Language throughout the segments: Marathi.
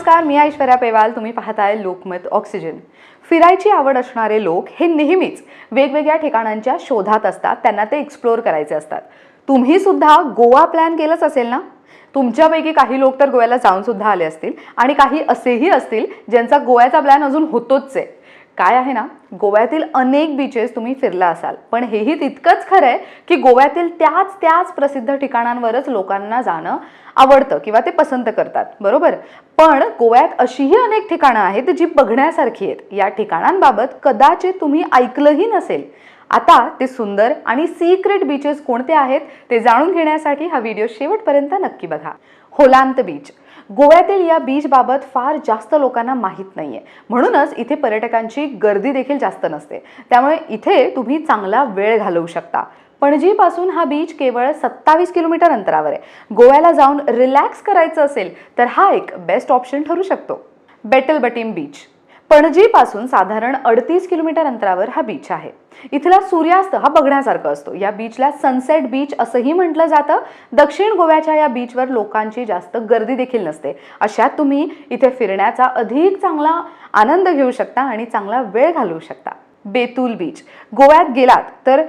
नमस्कार, मी ऐश्वर्या पेवाल. तुम्ही पाहताय लोकमत ऑक्सिजन. फिरायची आवड असणारे लोक हे नेहमीच वेगवेगळ्या ठिकाणांच्या शोधात असतात. त्यांना ते एक्सप्लोर करायचे असतात. तुम्ही सुद्धा गोवा प्लॅन केलंच असेल ना? तुमच्यापैकी काही लोक तर गोव्याला जाऊन सुद्धा आले असतील आणि काही असेही असतील ज्यांचा गोव्याचा प्लॅन अजून होतोच आहे. काय आहे ना, गोव्यातील अनेक बीचेस तुम्ही फिरला असाल, पण हेही तितकंच खरं आहे की गोव्यातील त्याच प्रसिद्ध ठिकाणांवरच लोकांना जाणं आवडतं किंवा ते पसंत करतात, बरोबर? पण गोव्यात अशीही अनेक ठिकाणं आहेत जी बघण्यासारखी आहेत. या ठिकाणांबाबत कदाचित तुम्ही ऐकलंही नसेल. आता ते सुंदर आणि सिक्रेट बीचेस कोणते आहेत ते जाणून घेण्यासाठी हा व्हिडिओ शेवटपर्यंत नक्की बघा. होलांत बीच. गोव्यातील या बीच बाबत फार जास्त लोकांना माहीत नाहीये, म्हणूनच इथे पर्यटकांची गर्दी देखील जास्त नसते. त्यामुळे इथे तुम्ही चांगला वेळ घालवू शकता. पणजीपासून हा बीच केवळ 27 किलोमीटर अंतरावर आहे. गोव्याला जाऊन रिलॅक्स करायचं असेल तर हा एक बेस्ट ऑप्शन ठरू शकतो. Battle बटीम beach. पणजीपासून साधारण 38 किलोमीटर अंतरावर हा बीच आहे. इथला सूर्यास्त हा बघण्यासारखा असतो. या बीचला सनसेट बीच असंही म्हटलं जातं. दक्षिण गोव्याच्या या बीचवर लोकांची जास्त गर्दी देखील नसते. अशात तुम्ही इथे फिरण्याचा अधिक चांगला आनंद घेऊ शकता आणि चांगला वेळ घालवू शकता. बेतूल बीच. गोव्यात गेलात तर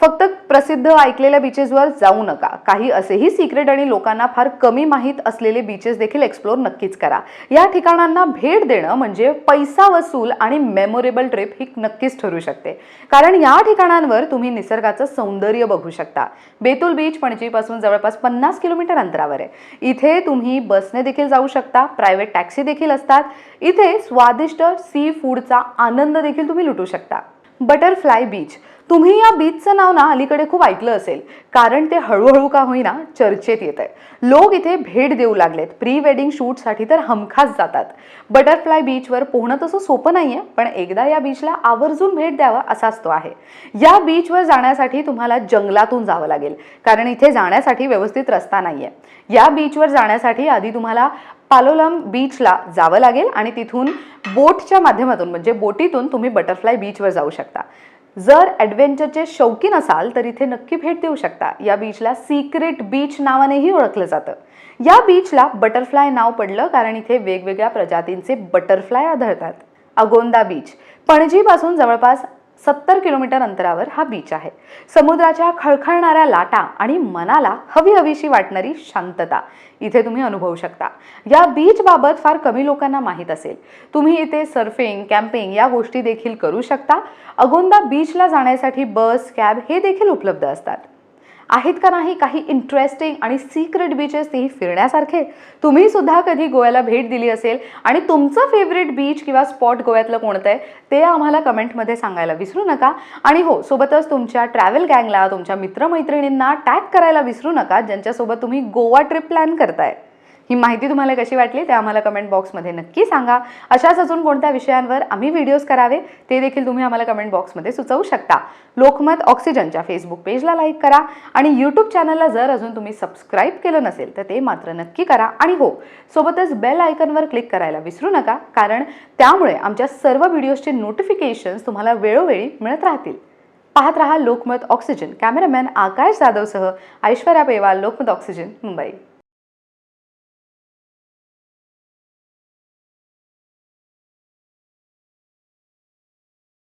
फक्त प्रसिद्ध ऐकलेल्या बीचेसवर जाऊ नका. काही असेही सिक्रेट आणि लोकांना फार कमी माहीत असलेले बीचेस देखील एक्सप्लोर नक्कीच करा. या ठिकाणांना भेट देणं म्हणजे पैसा वसूल आणि मेमोरेबल ट्रिप ही नक्कीच ठरू शकते, कारण या ठिकाणांवर तुम्ही निसर्गाचं सौंदर्य बघू शकता. बेतूल बीच पणजीपासून जवळपास 50 किलोमीटर अंतरावर आहे. इथे तुम्ही बसने देखील जाऊ शकता. प्रायव्हेट टॅक्सी देखील असतात. इथे स्वादिष्ट सी फूडचा आनंद देखील तुम्ही लुटू शकता. Butterfly beach. तुम्ही या बीचचं नाव ना अलीकडे खूप ऐकलं असेल, कारण ते हळूहळू का होईना चर्चेत येत आहे. लोक इथे भेट देऊ लागलेत. प्री वेडिंग शूटसाठी तर हमखास जातात. बटरफ्लाय बीचवर पोहणं तसं सोपं नाहीये, पण एकदा या बीचला आवर्जून भेट द्यावा असाच तो आहे. या बीचवर जाण्यासाठी तुम्हाला जंगलातून जावं लागेल, कारण इथे जाण्यासाठी व्यवस्थित रस्ता नाहीये. या बीचवर जाण्यासाठी आधी तुम्हाला पालोलम बीचला जावं लागेल आणि तिथून बोटच्या माध्यमातून म्हणजे बोटीतून तुम्ही बटरफ्लाय बीचवर जाऊ शकता. जर ॲडव्हेंचरचे शौकीन असाल तर इथे नक्की भेट देऊ शकता. या बीचला सिक्रेट बीच नावानेही ओळखलं जातं. या बीचला बटरफ्लाय नाव पडलं कारण इथे वेगवेगळ्या प्रजातींचे बटरफ्लाय आढळतात. अगोंदा बीच. पणजीपासून जवळपास 70 किलोमीटर अंतरावर हा बीच आहे. समुद्राच्या खळखळणाऱ्या लाटा आणि मनाला हवीशी वाटणारी शांतता इथे तुम्ही अनुभवू शकता. या बीच बाबत फार कमी लोकांना माहीत असेल. तुम्ही इथे सर्फिंग, कॅम्पिंग या गोष्टी देखील करू शकता. अगोंदा बीचला जाण्यासाठी बस, कॅब हे देखील उपलब्ध असतात. आहेत का नाही काही इंटरेस्टिंग आणि सिक्रेट बीचेस तेही फिरण्यासारखे? तुम्ही सुद्धा कधी गोव्याला भेट दिली असेल आणि तुमचं फेवरेट बीच किंवा स्पॉट गोव्यातलं कोणतं आहे ते आम्हाला कमेंटमध्ये सांगायला विसरू नका. आणि हो, सोबतच तुमच्या ट्रॅव्हल गँगला, तुमच्या मित्रमैत्रिणींना टॅग करायला विसरू नका ज्यांच्यासोबत तुम्ही गोवा ट्रिप प्लॅन करताय. ही माहिती तुम्हाला कशी वाटली ते आम्हाला कमेंट बॉक्समध्ये नक्की सांगा. अशाच अजून कोणत्या विषयांवर आम्ही व्हिडिओज करावे ते देखील तुम्ही आम्हाला कमेंट बॉक्समध्ये सुचवू शकता. लोकमत ऑक्सिजनच्या फेसबुक पेजला लाईक करा आणि यूट्यूब चॅनलला जर अजून तुम्ही सबस्क्राईब केलं नसेल तर ते मात्र नक्की करा. आणि हो, सोबतच बेल आयकॉनवर क्लिक करायला विसरू नका, कारण त्यामुळे आमच्या सर्व व्हिडिओजचे नोटिफिकेशन्स तुम्हाला वेळोवेळी मिळत राहतील. पाहत रहा लोकमत ऑक्सिजन. कॅमेरामॅन आकाश जाधवसह ऐश्वर्या पेवाल, लोकमत ऑक्सिजन, मुंबई.